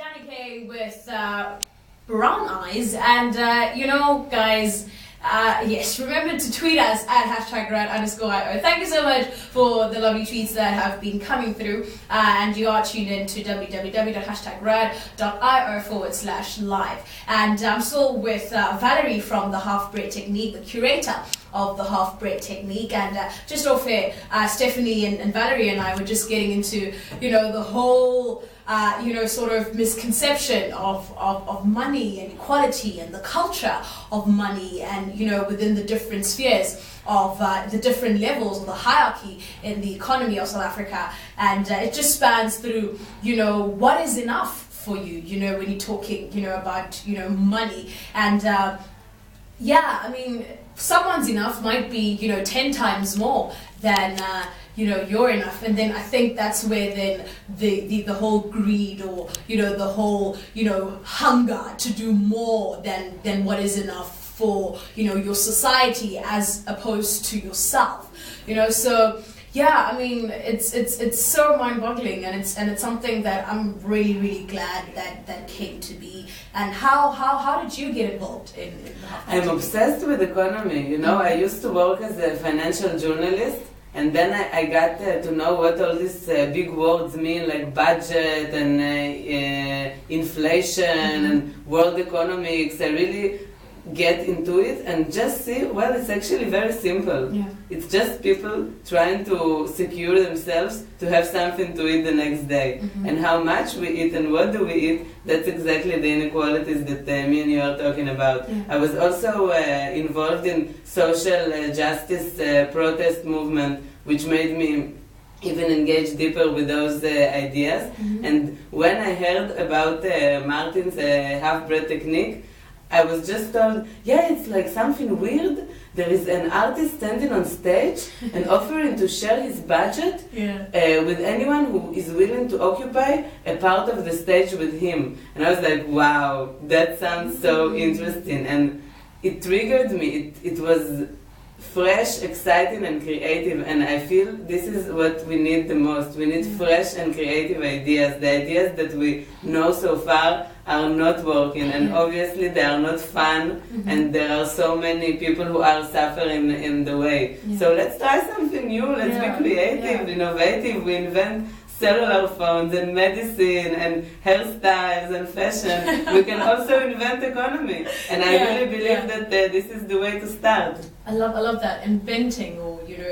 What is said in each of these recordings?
Danny K with brown eyes, and guys, yes, remember to tweet us at #rad_IO. Thank you so much for the lovely tweets that have been coming through, and you are tuned in to www.rad.io/live. And I'm still with Valerie from the Halfbread Technique, the curator of the Halfbread Technique, and just off air, Stephanie and Valerie and I were just getting into the whole sort of misconception of money and equality and the culture of money, and within the different spheres of the different levels of the hierarchy in the economy of South Africa. And it just spans through what is enough for you when you're talking about money. And someone's enough might be 10 times more than you're enough. And then I think that's where then the whole greed, or the whole hunger to do more than what is enough for your society as opposed to yourself. So yeah, it's so mind-boggling, and it's something that I'm really, really glad that came to be. And how did you get involved in I'm obsessed with economy. I used to work as a financial journalist, and then I got to know what all these big words mean, like budget and inflation and world economics. I really get into it and just see, well, it's actually very simple. Yeah. It's just people trying to secure themselves to have something to eat the next day. Mm-hmm. And how much we eat and what do we eat, that's exactly the inequalities that me and you are talking about. Yeah. I was also involved in social justice protest movement, which made me even engage deeper with those ideas. Mm-hmm. And when I heard about Martin's Halfbread Technique, I was just told, it's like something weird. There is an artist standing on stage and offering to share his budget with anyone who is willing to occupy a part of the stage with him. And I was like, wow, that sounds so interesting. And it triggered me. It was fresh, exciting, and creative. And I feel this is what we need the most. We need fresh and creative ideas. The ideas that we know so far are not working, and obviously they are not fun, and there are so many people who are suffering in the way. So let's try something new. Let's be creative, innovative. We invent cellular phones and medicine and hairstyles and fashion. We can also invent economy, and I really believe that this is the way to start. I love that, inventing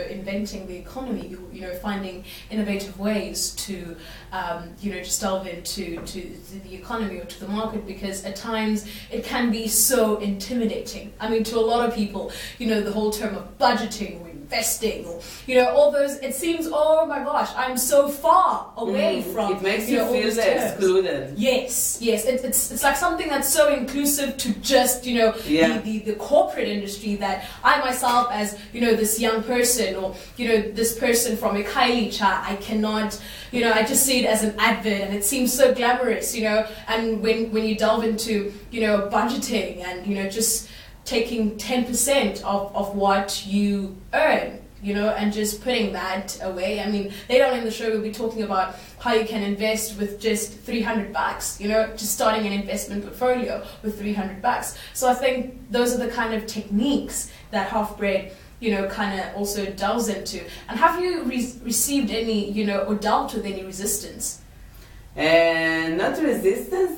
inventing the economy, finding innovative ways to just delve into the economy or to the market, because at times it can be so intimidating. To a lot of people, the whole term of budgeting or investing, or all those, it seems, oh my gosh, I'm so far away from. It makes you feel excluded. Yes, it's like something that's so inclusive to just the corporate industry, that I myself, as this young person, or this person from a Kailicha, I cannot, I just see it as an advert, and it seems so glamorous, and when you delve into budgeting and just taking 10% of what you earn, and just putting that away. Later on in the show we'll be talking about how you can invest with just $300, just starting an investment portfolio with $300. So I think those are the kind of techniques that Halfbread kind of also delves into. And have you received any, or dealt with any resistance? Not resistance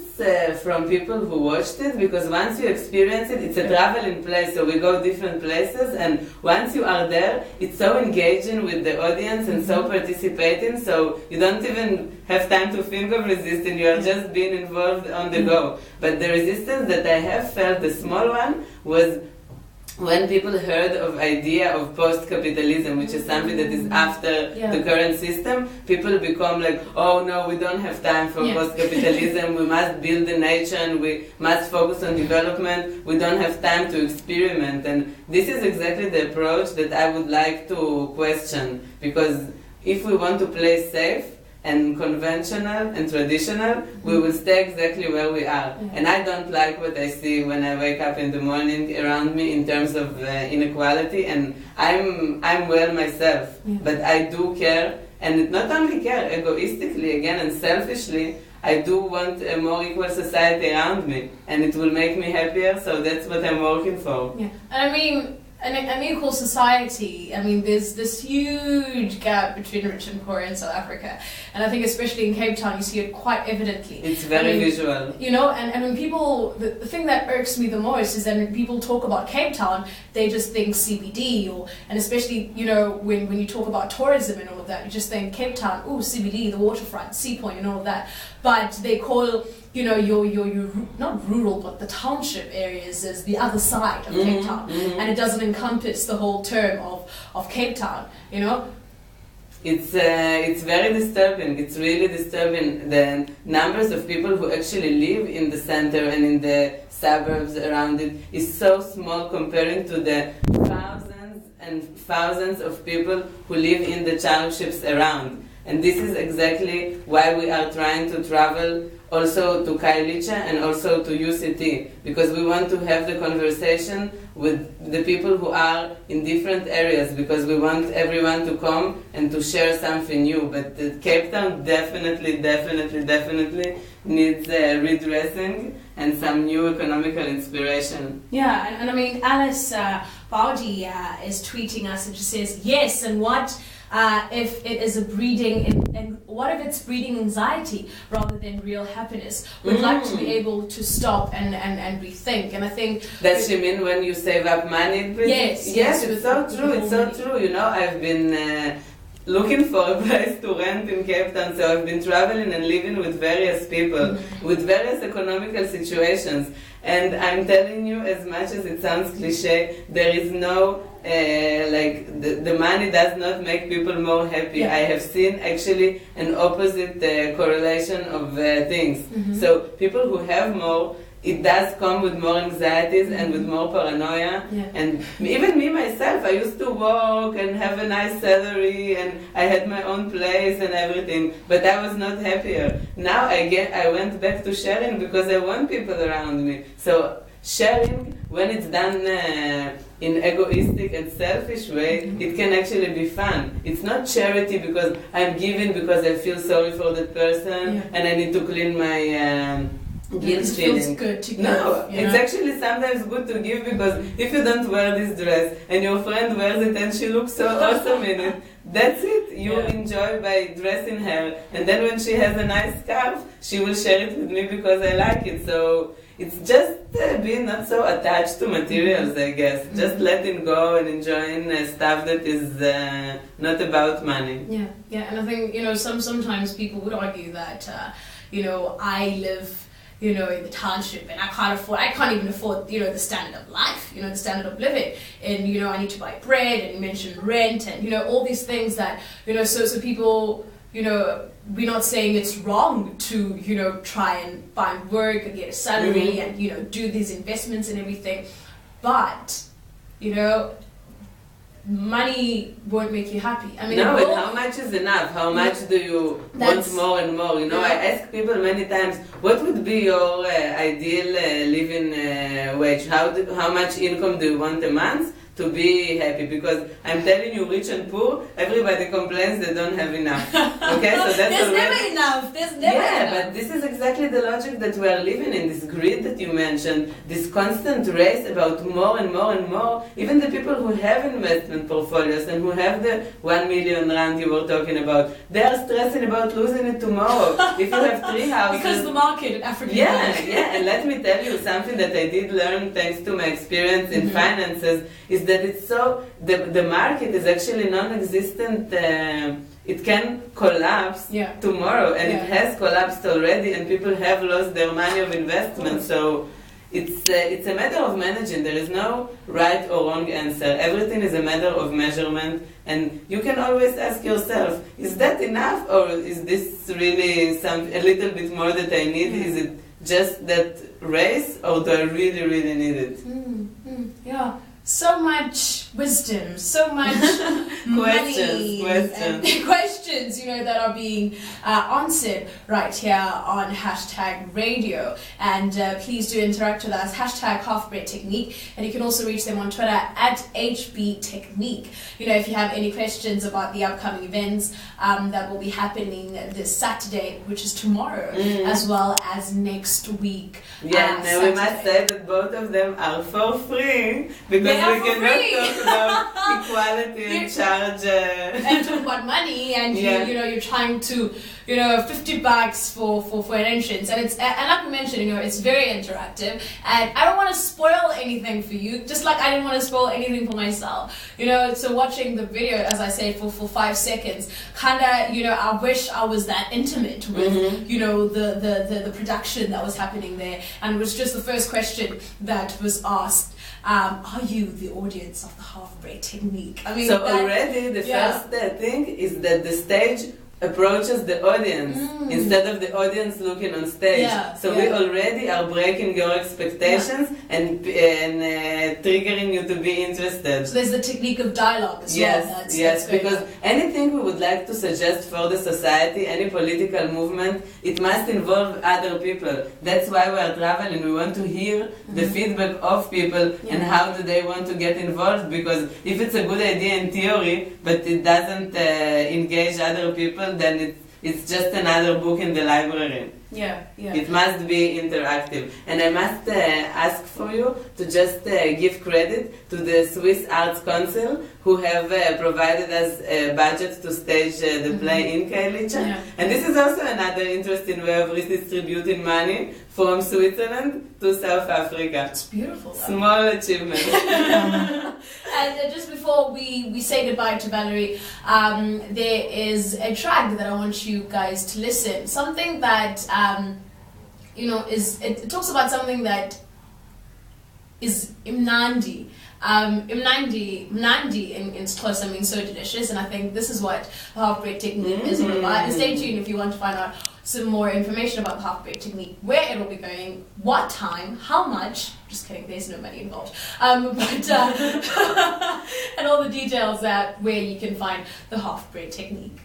from people who watched it, because once you experience it, it's a traveling place, so we go different places, and once you are there, it's so engaging with the audience and so participating, so you don't even have time to think of resisting, you are just being involved on the go. But the resistance that I have felt, the small one, was when people heard of idea of post-capitalism, which is something that is after the current system, people become like, oh no, we don't have time for post-capitalism, we must build the nation, we must focus on development, we don't have time to experiment. And this is exactly the approach that I would like to question, because if we want to play safe and conventional and traditional, we will stay exactly where we are. And I don't like what I see when I wake up in the morning around me in terms of inequality, and I'm well myself, but I do care, and not only care, egoistically again and selfishly, I do want a more equal society around me, and it will make me happier, so that's what I'm working for. Yeah, and I mean, an equal society, I mean, there's this huge gap between rich and poor in South Africa. And I think especially in Cape Town, you see it quite evidently. It's very visual. You know, and when people, the thing that irks me the most is that when people talk about Cape Town, they just think CBD, and especially, you know, when you talk about tourism and all of that, you just think Cape Town, ooh, CBD, the waterfront, Sea Point and all of that. But they call, you know, your not rural, but the township areas as the other side of Cape Town. And it doesn't encompass the whole term of Cape Town, you know? It's very disturbing. It's really disturbing, the numbers of people who actually live in the center and in the suburbs around it is so small comparing to the thousands and thousands of people who live in the townships around. And this is exactly why we are trying to travel also to Khayelitsha and also to UCT, because we want to have the conversation with the people who are in different areas, because we want everyone to come and to share something new. But Cape Town definitely needs redressing and some new economical inspiration. Yeah, and I mean, Alice Baudi is tweeting us and she says, yes, and what if it is a breeding, and what if it's breeding anxiety rather than real happiness? We'd like to be able to stop and rethink. And I think... Does she mean when you save up money? Yes, it's so true, it's so true. You know, I've been looking for a place to rent in Cape Town, so I've been traveling and living with various people, with various economical situations. And I'm telling you, as much as it sounds cliche, there is no... the money does not make people more happy. Yeah. I have seen actually an opposite correlation of things. So people who have more, it does come with more anxieties and with more paranoia. Yeah. And even me myself, I used to work and have a nice salary and I had my own place and everything, but I was not happier. Now I went back to sharing because I want people around me. So sharing, when it's done in egoistic and selfish way, it can actually be fun. It's not charity because I'm giving because I feel sorry for that person and I need to clean my guilt feeling. It feels good to give. No, it's actually sometimes good to give, because if you don't wear this dress and your friend wears it and she looks so awesome in it, that's it. You enjoy by dressing her, and then when she has a nice scarf, she will share it with me because I like it. So it's just being not so attached to materials, I guess. Just letting go and enjoying stuff that is not about money. Yeah, and I think, you know, sometimes people would argue that, you know, I live, you know, in the township and I can't even afford, you know, the standard of life, you know, the standard of living. And, you know, I need to buy bread, and you mentioned rent and, you know, all these things that, you know, so people, you know, we're not saying it's wrong to, you know, try and find work and get a salary and, you know, do these investments and everything. But, you know, money won't make you happy. I mean, no, and how much is enough? How much do you want more and more? You know, I ask people many times, what would be your ideal living wage? How much income do you want a month to be happy? Because I'm telling you, rich and poor, everybody complains they don't have enough. Okay, so that's There's never enough. There's never enough. But this is exactly the logic that we are living in, this greed that you mentioned, this constant race about more and more and more. Even the people who have investment portfolios and who have the 1 million rand you were talking about, they are stressing about losing it tomorrow. If you have 3 houses... Because the market in Africa... Yeah, and let me tell you something that I did learn thanks to my experience in finances, is that it's so... The market is actually non-existent. It can collapse tomorrow, and it has collapsed already, and people have lost their money of investment. So it's a matter of managing. There is no right or wrong answer. Everything is a matter of measurement, and you can always ask yourself, is that enough, or is this really a little bit more that I need? Is it just that race, or do I really, really need it? Yeah. so much wisdom, so much money and questions, you know, that are being answered right here on #radio. And please do interact with us, #Halfbread Technique. And you can also reach them on Twitter @HB Technique. You know, if you have any questions about the upcoming events that will be happening this Saturday, which is tomorrow, as well as next week. Yeah, and we must say that both of them are for free, because we cannot talk about equality and charge. And talk about money, and you know, you're trying to, you know, $50 for an entrance, and it's, and like we mentioned, you know, it's very interactive, and I don't want to spoil anything for you, just like I didn't want to spoil anything for myself, you know. So watching the video, as I said, for 5 seconds, kinda, you know, I wish I was that intimate with, you know, the production that was happening there. And it was just the first question that was asked. Are you the audience of the Halfbread Technique? I mean, so already the first thing is that the stage approaches the audience instead of the audience looking on stage. So we already are breaking your expectations and triggering you to be interested. So there's the technique of dialogue as well. That's because anything we would like to suggest for the society, any political movement, it must involve other people. That's why we are traveling. We want to hear the feedback of people and how do they want to get involved, because if it's a good idea in theory but it doesn't engage other people, then it's just another book in the library. It must be interactive. And I must ask for you to just give credit to the Swiss Arts Council, who have provided us a budget to stage the play in Kailicha. And this is also another interesting way of redistributing money from Switzerland to South Africa. It's beautiful. Small achievement. And just before we say goodbye to Valerie, there is a track that I want you guys to listen. Something that, you know, it talks about something that is imnandi. Mnandi in Xhosa means so delicious, and I think this is what the Halfbread Technique is all about. And stay tuned if you want to find out some more information about the Halfbread Technique, where it will be going, what time, how much. Just kidding, there's no money involved. But and all the details where you can find the Halfbread Technique.